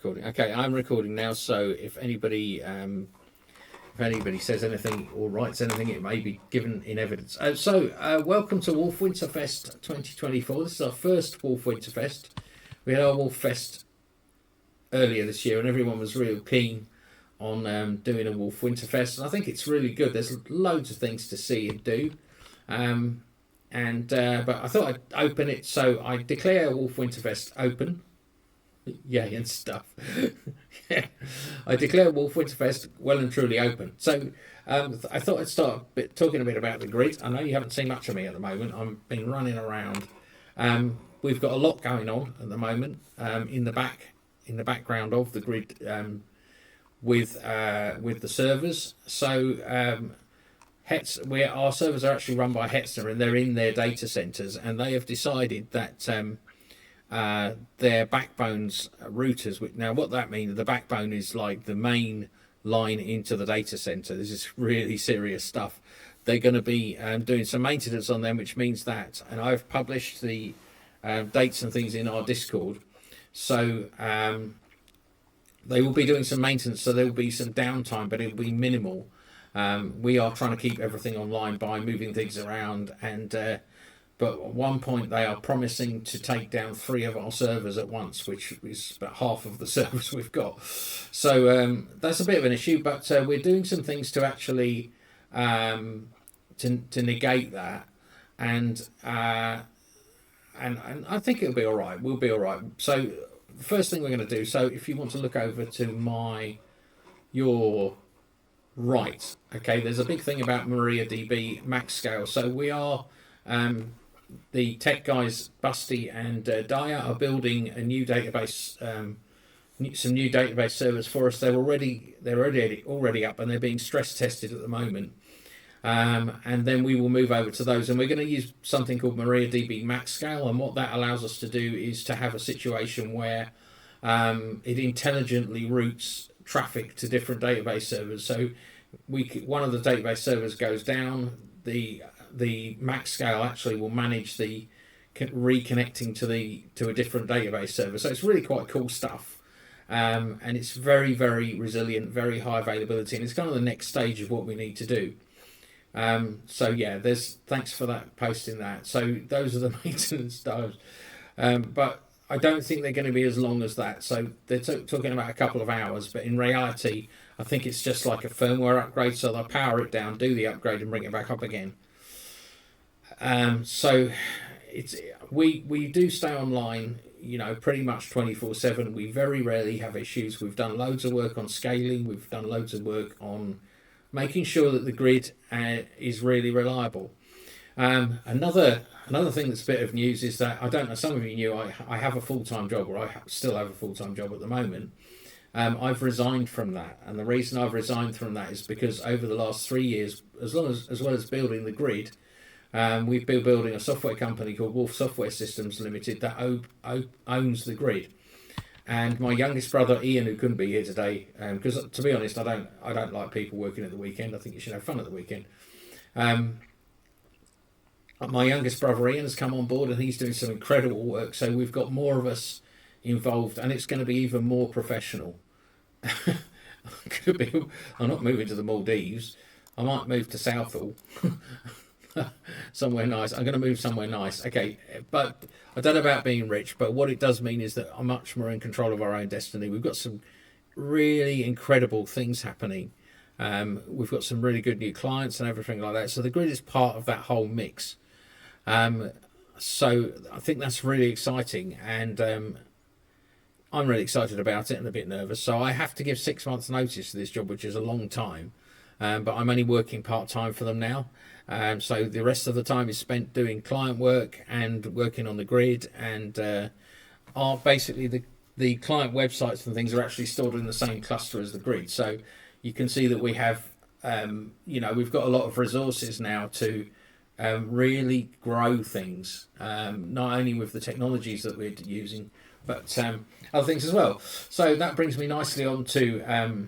recording. Okay, I'm recording now. So if anybody says anything or writes anything, it may be given in evidence. Welcome to Wofl Winterfest 2024. This is our first Wofl Winterfest. We had our Wofl earlier this year, and everyone was real keen on doing a Wofl Winterfest. And I think it's really good. There's loads of things to see and do. But I thought I'd open it, so I declare Wofl Winterfest open. Yay and stuff. Yeah, I declare Wofl Winterfest well and truly open. So I thought I'd start talking a bit about the grid. I know you haven't seen much of me at the moment. I've been running around. We've got a lot going on at the moment in the background of the grid with the servers. So our servers are actually run by Hetzner, and they're in their data centers, and they have decided that their backbones routers. Now, what that means, the backbone is like the main line into the data center. This is really serious stuff. They're going to be doing some maintenance on them, which means that, and I've published the dates and things in our Discord. So they will be doing some maintenance, so there will be some downtime, but it will be minimal. We are trying to keep everything online by moving things around, but at one point they are promising to take down 3 of our servers at once, which is about half of the servers we've got. So that's a bit of an issue, but we're doing some things to actually to negate that, and I think it'll be all right. We'll be all right. So the first thing we're going to do. So if you want to look over to your right, okay, there's a big thing about MariaDB max scale. So we are. The tech guys, Busty and Daya, are building a new database, some new database servers for us. They're already up, and they're being stress tested at the moment. And then we will move over to those, and we're going to use something called MariaDB max scale. And what that allows us to do is to have a situation where it intelligently routes traffic to different database servers. So one of the database servers goes down, the max scale actually will manage the reconnecting to a different database server. So it's really quite cool stuff, and it's very, very resilient, very high availability, and it's kind of the next stage of what we need to do. So yeah, thanks for that, posting that. So those are the maintenance times, but I don't think they're going to be as long as that. So they're talking about a couple of hours, but in reality I think it's just like a firmware upgrade. So they'll power it down, do the upgrade, and bring it back up again. So we do stay online, pretty much 24/7. We very rarely have issues. We've done loads of work on scaling. We've done loads of work on making sure that the grid is really reliable. Another thing that's a bit of news is that, I don't know, some of you knew I have a full-time job, or I still have a full-time job at the moment. I've resigned from that, and the reason I've resigned from that is because over the last 3 years, as well as building the grid, we've been building a software company called Wofl Software Systems Limited that owns the grid. And my youngest brother Ian, who couldn't be here today, because to be honest, I don't like people working at the weekend. I think you should have fun at the weekend. My youngest brother Ian has come on board, and he's doing some incredible work. So we've got more of us involved, and it's going to be even more professional. I'm not moving to the Maldives. I might move to Southall. Somewhere nice. I'm going to move somewhere nice. Okay, but I don't know about being rich, but what it does mean is that I'm much more in control of our own destiny. We've got some really incredible things happening. We've got some really good new clients and everything like that. So the grid is part of that whole mix. So I think that's really exciting, and I'm really excited about it and a bit nervous. So I have to give 6 months notice to this job, which is a long time. But I'm only working part-time for them now. So the rest of the time is spent doing client work and working on the grid, and are basically the client websites and things are actually stored in the same cluster as the grid. So you can see that we have, we've got a lot of resources now to really grow things, not only with the technologies that we're using, but other things as well. So that brings me nicely on to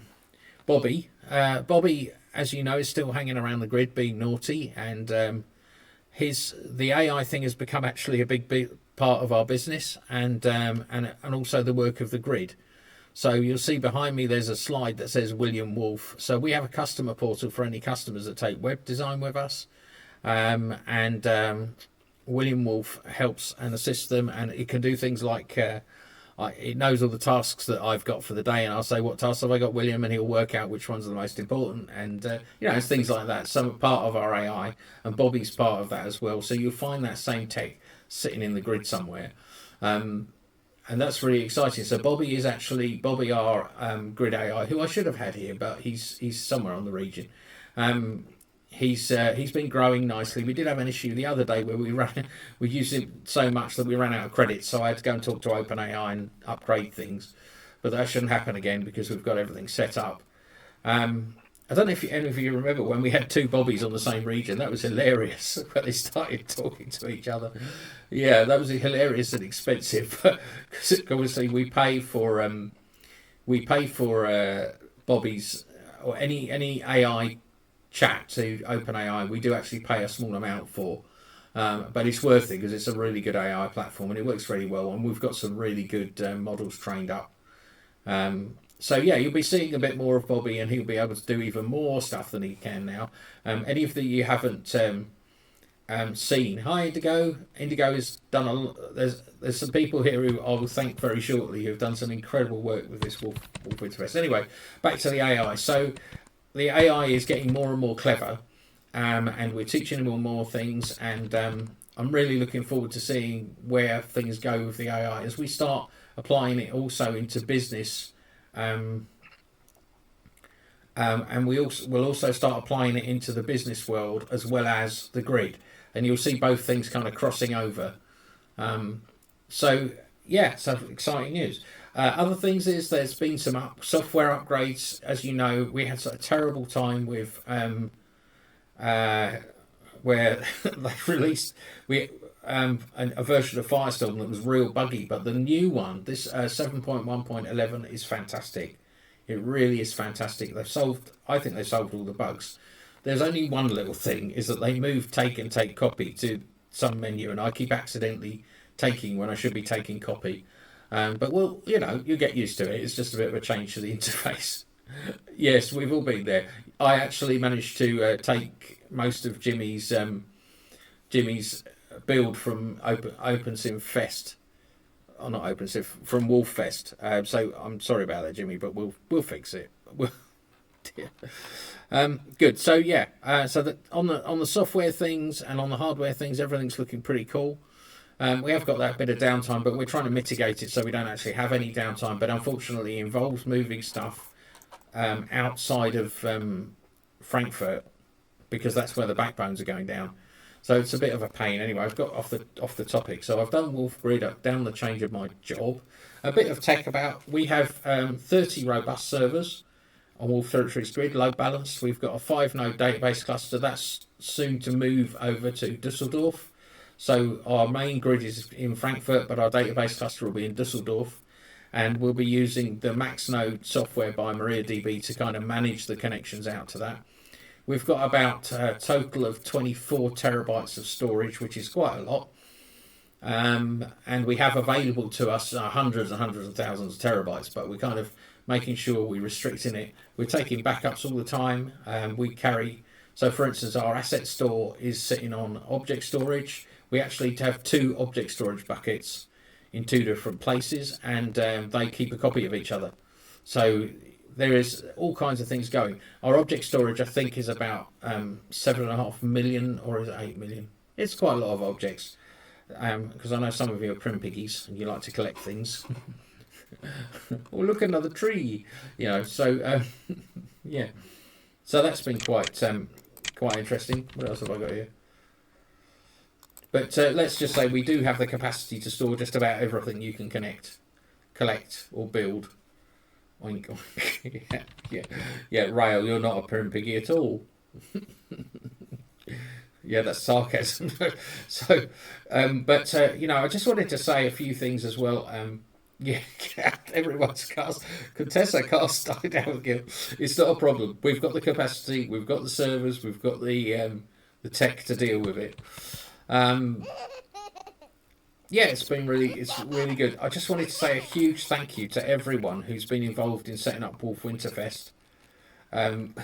Bobby. Bobby, as you know, is still hanging around the grid being naughty, and the AI thing has become actually a big part of our business, and also the work of the grid. So you'll see behind me there's a slide that says William Wolf. So we have a customer portal for any customers that take web design with us. And William Wolf helps and assists them, and it can do things like it knows all the tasks that I've got for the day, and I'll say, what tasks have I got, William, and he'll work out which ones are the most important, and it's things like that. Some part of our AI, and Bobby's part of that as well. So you'll find that same tech sitting in the grid somewhere, and that's really exciting. So Bobby, our grid AI, who I should have had here, but he's somewhere on the region. He's been growing nicely. We did have an issue the other day where we used him so much that we ran out of credits, so I had to go and talk to OpenAI and upgrade things. But that shouldn't happen again because we've got everything set up. I don't know if any of you remember when we had two Bobbies on the same region. That was hilarious when they started talking to each other. Yeah, that was hilarious and expensive. Because obviously we pay for Bobbies or any AI chat to OpenAI. We do actually pay a small amount for, but it's worth it because it's a really good AI platform and it works really well. And we've got some really good models trained up. So yeah, you'll be seeing a bit more of Bobby, and he'll be able to do even more stuff than he can now. Any of you haven't seen, hi Indigo. Indigo has done there's some people here who I will thank very shortly who've done some incredible work with this Wolf Winterfest. Anyway, back to the AI. So the AI is getting more and more clever, and we're teaching them more things, and I'm really looking forward to seeing where things go with the AI as we start applying it also into business. And we'll also start applying it into the business world as well as the grid, and you'll see both things kind of crossing over. So exciting news. Other things is there's been some software upgrades. As you know, we had a terrible time with where they released a version of Firestorm that was real buggy, but the new one, this 7.1.11, is fantastic. It really is fantastic. I think they've solved all the bugs. There's only one little thing, is that they moved take and take copy to some menu, and I keep accidentally taking when I should be taking copy. But you get used to it. It's just a bit of a change to the interface. Yes, we've all been there. I actually managed to take most of Jimmy's build from OpenSim Fest, or not OpenSim, from Wolffest. So I'm sorry about that, Jimmy, but we'll fix it. Good. So yeah. So that on the software things and on the hardware things, everything's looking pretty cool. We have got that bit of downtime, but we're trying to mitigate it so we don't actually have any downtime. But unfortunately, it involves moving stuff outside of Frankfurt, because that's where the backbones are going down. So it's a bit of a pain. Anyway, I've got off the topic. So I've done Wolf Grid, I've done the change of my job. A bit of tech about. We have 30 robust servers on Wolf Territories Grid, load balanced. We've got a 5-node database cluster that's soon to move over to Dusseldorf. So our main grid is in Frankfurt, but our database cluster will be in Dusseldorf. And we'll be using the MaxNode software by MariaDB to kind of manage the connections out to that. We've got about a total of 24 terabytes of storage, which is quite a lot. And we have available to us hundreds and hundreds of thousands of terabytes, but we're kind of making sure we're restricting it. We're taking backups all the time. So for instance, our asset store is sitting on object storage. We actually have 2 object storage buckets in 2 different places, and they keep a copy of each other. So there is all kinds of things going. Our object storage, I think, is about 7.5 million, or is it 8 million? It's quite a lot of objects, because I know some of you are prim piggies and you like to collect things. Oh, look, another tree. So yeah. So that's been quite interesting. What else have I got here? But let's just say we do have the capacity to store just about everything you can collect, or build. Oink, oink. Yeah, Rail, you're not a prim piggy at all. Yeah, that's sarcasm. So, I just wanted to say a few things as well. Everyone's cast. Contessa cast died out again. It's not a problem. We've got the capacity, we've got the servers, we've got the tech to deal with it. Yeah, it's really good. I just wanted to say a huge thank you to everyone who's been involved in setting up Wolf Winterfest. Um,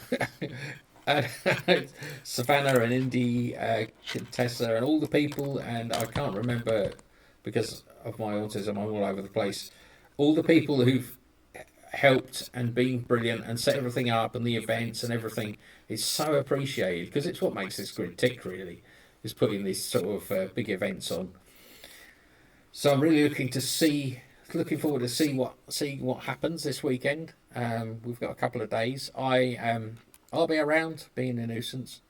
and Savannah and Indy, Contessa, and all the people, and I can't remember because of my autism, I'm all over the place. All the people who've helped and been brilliant and set everything up and the events and everything is so appreciated because it's what makes this grid tick, really, is putting these sort of big events on. So I'm really looking forward to see what happens this weekend. We've got a couple of days. I'll be around, being a nuisance.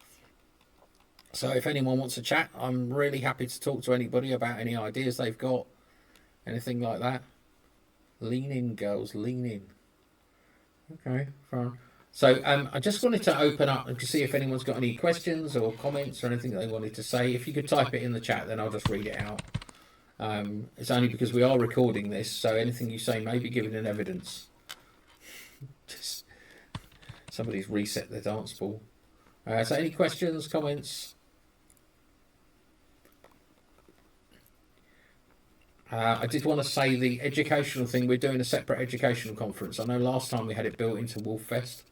So if anyone wants to chat, I'm really happy to talk to anybody about any ideas they've got, anything like that. Lean in, girls, lean in. Okay, fine. So I just wanted to open up and see if anyone's got any questions or comments or anything that they wanted to say. If you could type it in the chat, then I'll just read it out. It's only because we are recording this, so anything you say may be given in evidence. Just, somebody's reset their dance ball. So any questions, comments? I did want to say the educational thing, we're doing a separate educational conference. I know last time we had it built into Wolffest,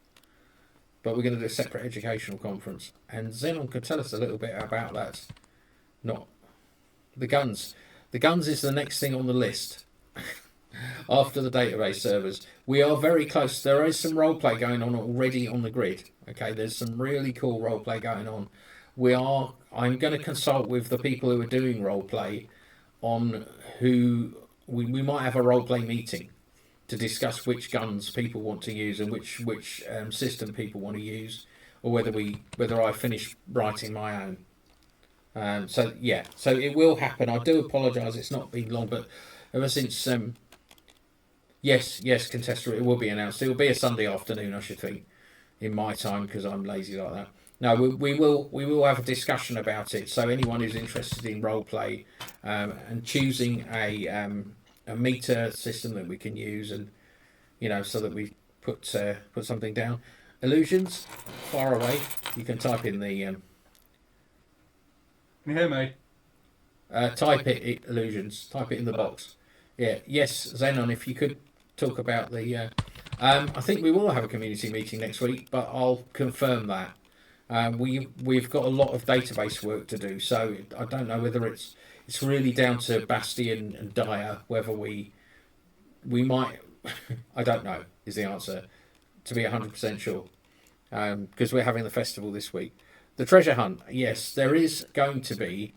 but we're going to do a separate educational conference. And Zenon could tell us a little bit about that. Not the guns. The guns is the next thing on the list after the database servers. We are very close. There is some roleplay going on already on the grid. Okay, there's some really cool roleplay going on. I'm going to consult with the people who are doing roleplay on who we might have a roleplay meeting to discuss which guns people want to use and which system people want to use, or whether I finish writing my own. So it will happen. I do apologise, it's not been long, but ever since yes, Contessa, it will be announced. It will be a Sunday afternoon, I should think, in my time, because I'm lazy like that. No, we will have a discussion about it. So anyone who's interested in role play and choosing a meter system that we can use, and so that we put something down. Illusions, far away. You can type in the. Can you hear me? Type it, illusions. Type it in the box. Yeah. Yes, Zenon, if you could talk about the. I think we will have a community meeting next week, but I'll confirm that. We've got a lot of database work to do, so I don't know whether it's really down to Bastian and Dyer whether we might. I don't know is the answer, to be 100% sure, because we're having the festival this week. The treasure hunt, yes, there is going to be.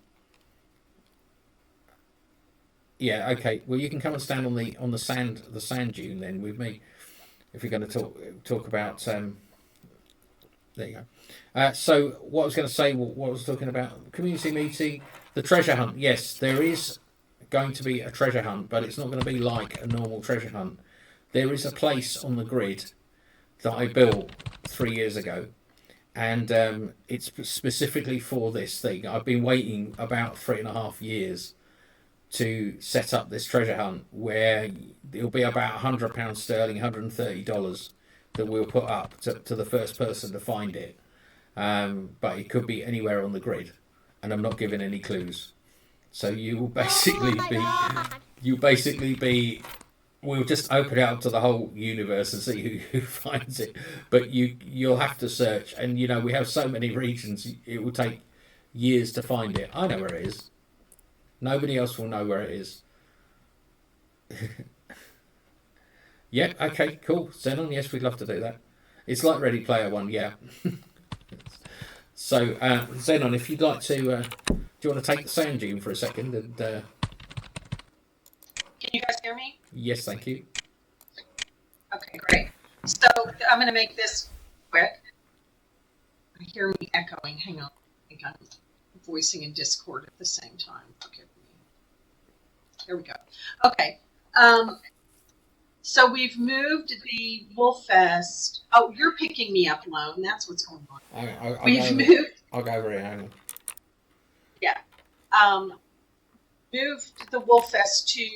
Yeah, okay. Well, you can come and stand on the sand dune then with me, if you're going to talk about. There you go. So what I was going to say, what I was talking about, community meeting, the treasure hunt. Yes, there is going to be a treasure hunt, but it's not going to be like a normal treasure hunt. There is a place on the grid that I built 3 years ago, and it's specifically for this thing. I've been waiting about 3.5 years to set up this treasure hunt, where it'll be about £100 sterling, $130 that we'll put up to the first person to find it. But it could be anywhere on the grid, and I'm not giving any clues. So you will basically be. We'll just open it up to the whole universe and see who finds it. But you'll have to search, and we have so many regions. It will take years to find it. I know where it is. Nobody else will know where it is. Yeah. Okay. Cool. Zenon. Yes, we'd love to do that. It's like Ready Player One. Yeah. So Zenon, if you'd like to, do you want to take the sound dune for a second? And can you guys hear me? Yes, thank you. Okay, great. So I'm going to make this quick. I hear me echoing. Hang on. I think I'm voicing in Discord at the same time. Okay. Here we go. Okay. So we've moved the Wolffest. Oh, you're picking me up, Lone. That's what's going on. I'll go over here. Hang on. Yeah. Moved the Wolffest to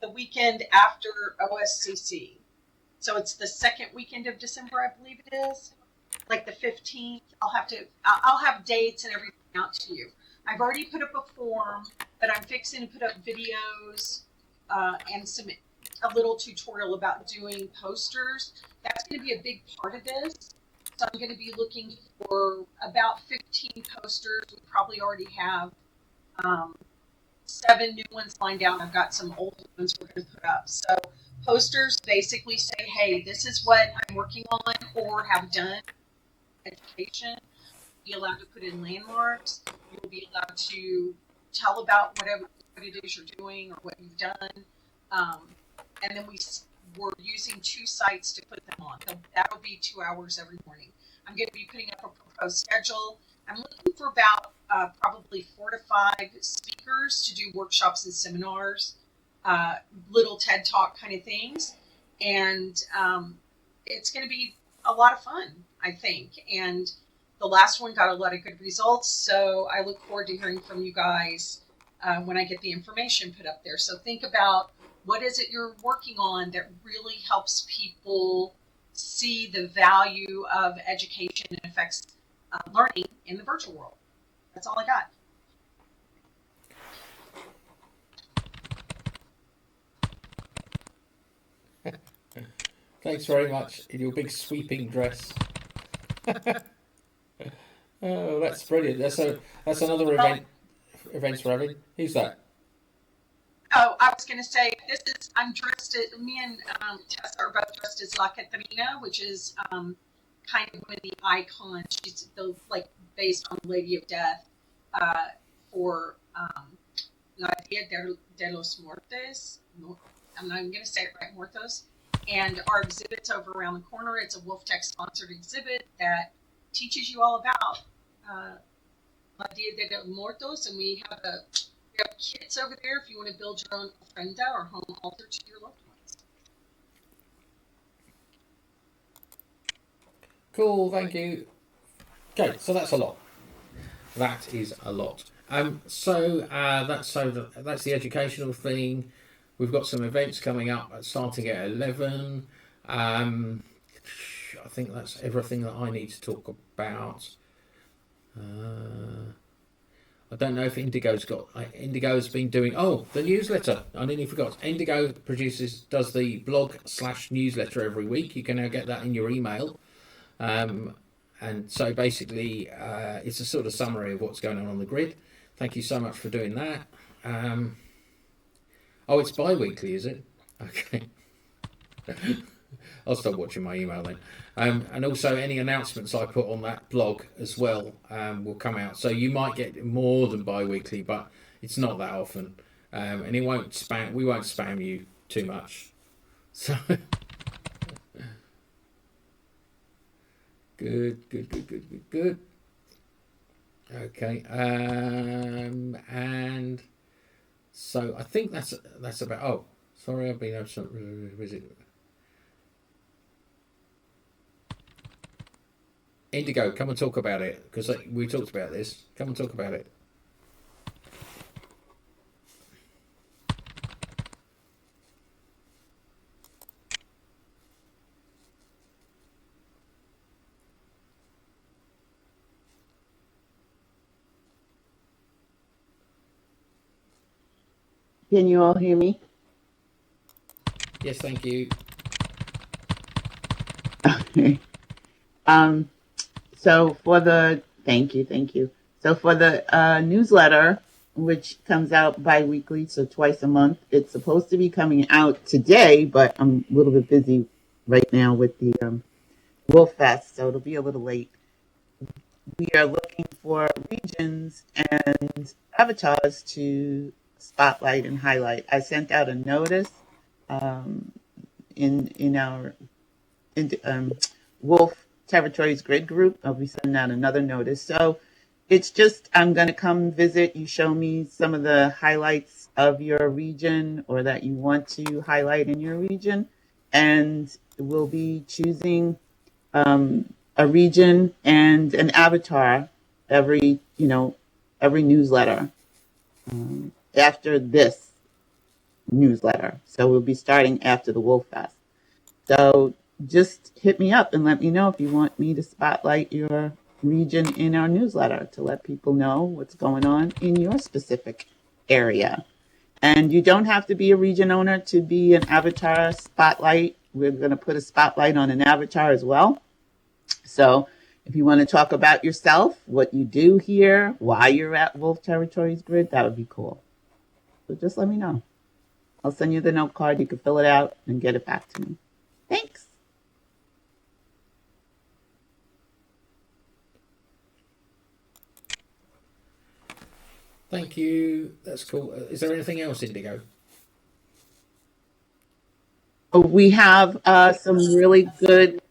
the weekend after OSCC. So it's the second weekend of December, I believe it is. Like the 15th. I'll have dates and everything out to you. I've already put up a form but I'm fixing to put up videos and a little tutorial about doing posters. That's going to be a big part of this. So I'm going to be looking for about 15 posters. We probably already have 7 new ones lined out. I've got some old ones we're going to put up. So posters basically say, hey, this is what I'm working on or have done in education. Be allowed to put in landmarks. You'll be allowed to tell about what it is you're doing or what you've done. And then we're using 2 sites to put them on. That'll be 2 hours every morning. I'm going to be putting up a proposed schedule. I'm looking for about probably 4 to 5 speakers to do workshops and seminars, little TED Talk kind of things. And it's going to be a lot of fun, I think. And the last one got a lot of good results. So I look forward to hearing from you guys when I get the information put up there. So think about what is it you're working on that really helps people see the value of education and affects learning in the virtual world. That's all I got. Thanks very much in your big sweeping dress. Oh, that's brilliant. That's another events we're having. Who's that? Oh, I was going to say, I'm dressed me and Tessa are both dressed as La Catarina, which is kind of one of the icons. She's based on the Lady of Death for La Dia de los Muertos. I'm not even going to say it right, Muertos. And our exhibit's over around the corner. It's a Wolf Tech sponsored exhibit that teaches you all about La Dia de los Muertos, and we have kits over there if you want to build your own ofrenda or home altar to your loved ones. Cool, thank you. Okay, so that's a lot. That is a lot. That's the educational thing. We've got some events coming up starting at 11. I think that's everything that I need to talk about. I don't know if Indigo's been doing the newsletter. I nearly forgot. Indigo does the blog/newsletter every week. You can now get that in your email. And so basically it's a sort of summary of what's going on the grid. Thank you so much for doing that. It's bi-weekly, is it? Okay. I'll stop watching my email then. And also any announcements I put on that blog as well will come out. So you might get more than bi-weekly, but it's not that often. And we won't spam you too much. So good. Okay. And so I think that's about. Sorry, I've been absent. Visit. Indigo, come and talk about it, because we talked about this. Come and talk about it. Can you all hear me? Yes, thank you. Okay. Thank you. So for the newsletter, which comes out bi-weekly, so twice a month, it's supposed to be coming out today, but I'm a little bit busy right now with the Wolffest, so it'll be a little late. We are looking for regions and avatars to spotlight and highlight. I sent out a notice in our Wolf Territories Grid group. I'll be sending out another notice. So it's just, I'm going to come visit. You show me some of the highlights of your region or that you want to highlight in your region. And we'll be choosing a region and an avatar every newsletter after this newsletter. So we'll be starting after the Wolffest. So just hit me up and let me know if you want me to spotlight your region in our newsletter to let people know what's going on in your specific area. And you don't have to be a region owner to be an avatar spotlight. We're going to put a spotlight on an avatar as well. So if you want to talk about yourself, what you do here, why you're at Wolf Territories Grid, that would be cool. So just let me know. I'll send you the note card. You can fill it out and get it back to me. Thanks. Thank you. That's cool. Is there anything else, Indigo? We have some really good.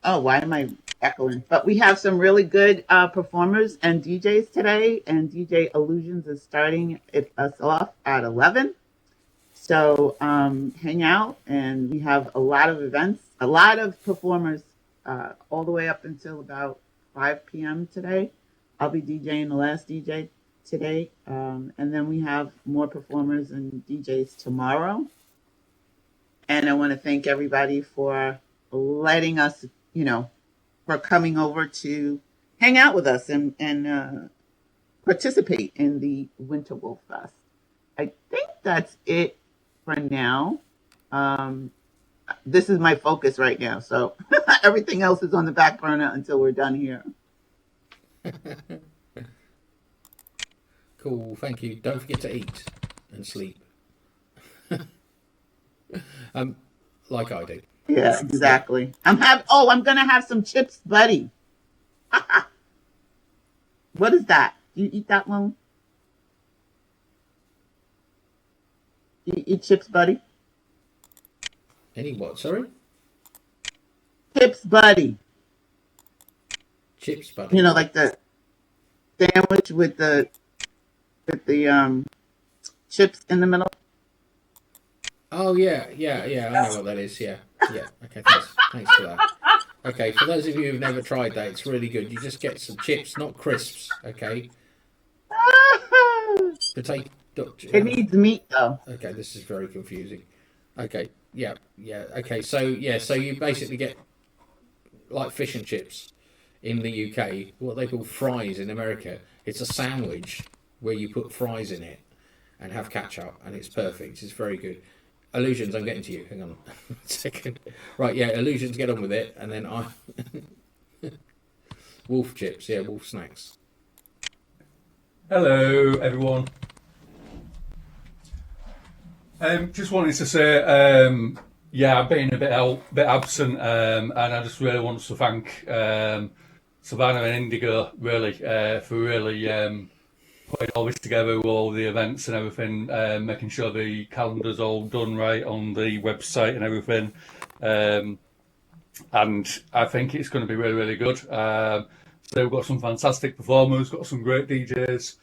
Oh, why am I echoing? But we have some really good performers and DJs today, and DJ Illusions is starting us off at 11. So hang out, and we have a lot of events, a lot of performers all the way up until about 5 p.m. today. I'll be DJing the last DJ today, and then we have more performers and DJs tomorrow. And I want to thank everybody for letting us, for coming over to hang out with us and participate in the Winter Wolf Fest. I think that's it for now. This is my focus right now, so everything else is on the back burner until we're done here. Cool, thank you. Don't forget to eat and sleep. Like I do. Yeah, exactly. I'm gonna have some chips, buddy. What is that? Do you eat that one? You eat chips, buddy? Any what? Sorry? Chips, buddy. Chips, buddy. Like the sandwich with the chips in the middle. Oh yeah. I know what that is. Yeah. Okay, thanks for that. Okay, for those of you who've never tried that, it's really good. You just get some chips, not crisps. Okay. Potato. It needs meat though. Okay, this is very confusing. Okay, yeah. Okay, so you basically get like fish and chips in the UK, what they call fries in America. It's a sandwich where you put fries in it and have ketchup, and it's perfect. It's very good. Illusions, I'm getting to you. Hang on a second. Right, yeah, Illusions, get on with it, and then I. Wolf chips, yeah, wolf snacks. Hello, everyone. Just wanted to say, I've been a bit absent, and I just really want to thank Savannah and Indigo really for really putting all this together with all the events and everything, making sure the calendar's all done right on the website and everything. And I think it's going to be really, really good. So we've got some fantastic performers, got some great DJs.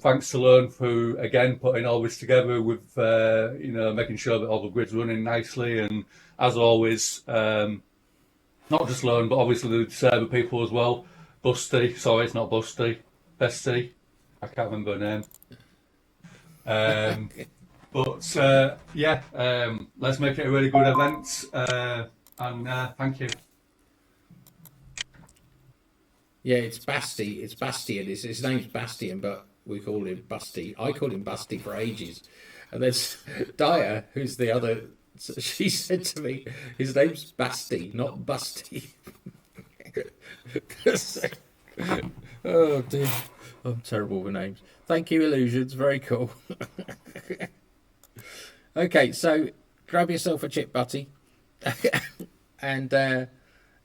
Thanks to Learn for again putting all this together with making sure that all the grid's running nicely, and as always, not just Learn but obviously the server people as well. Busty, sorry, it's not Busty, Bestie, I can't remember her name. Let's make it a really good event, and thank you. Yeah, it's Basti. It's Bastian. His name's Bastian, but we call him Busty. I called him Busty for ages. And there's Daya, who's the other. She said to me, his name's Basti, not Busty. Oh, dear. I'm terrible with names. Thank you, Illusions. Very cool. Okay, so grab yourself a chip, Butty. And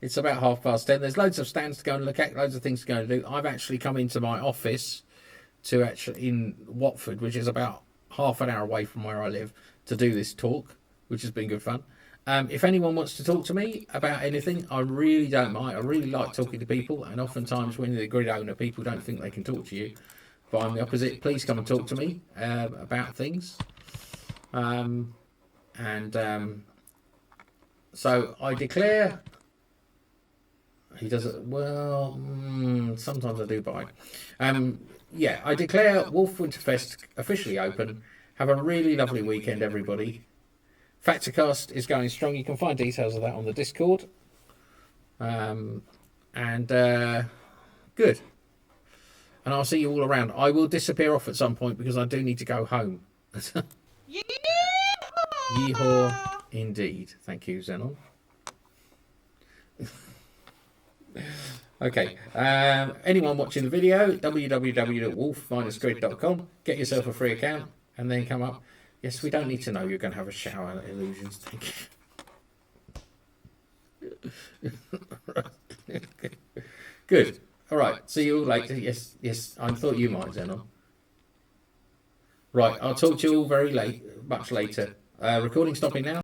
it's about 10:30. There's loads of stands to go and look at, loads of things to go and do. I've actually come into my office in Watford, which is about half an hour away from where I live, to do this talk, which has been good fun. If anyone wants to talk to me about anything, I really don't mind. I really like talking to people, and oftentimes when you're the grid owner, people don't think they can talk to you. But I'm the opposite. Please come and talk to me about things. So I declare. He does it well. Sometimes I do buy. I declare Wolf Winterfest officially open. Have a really lovely weekend, everybody. Factorcast is going strong. You can find details of that on the Discord. Good. and I'll see you all around. I will disappear off at some point because I do need to go home. Yeehaw, indeed. Thank you, Zenon. Okay. Anyone watching the video, www.wolf-grid.com. Get yourself a free account and then come up. Yes, we don't need to know you're going to have a shower, Illusions. Thank you. Good. All right. See you all later. Yes. I thought you might, Zenon. Right. I'll talk to you all much later. Recording stopping now.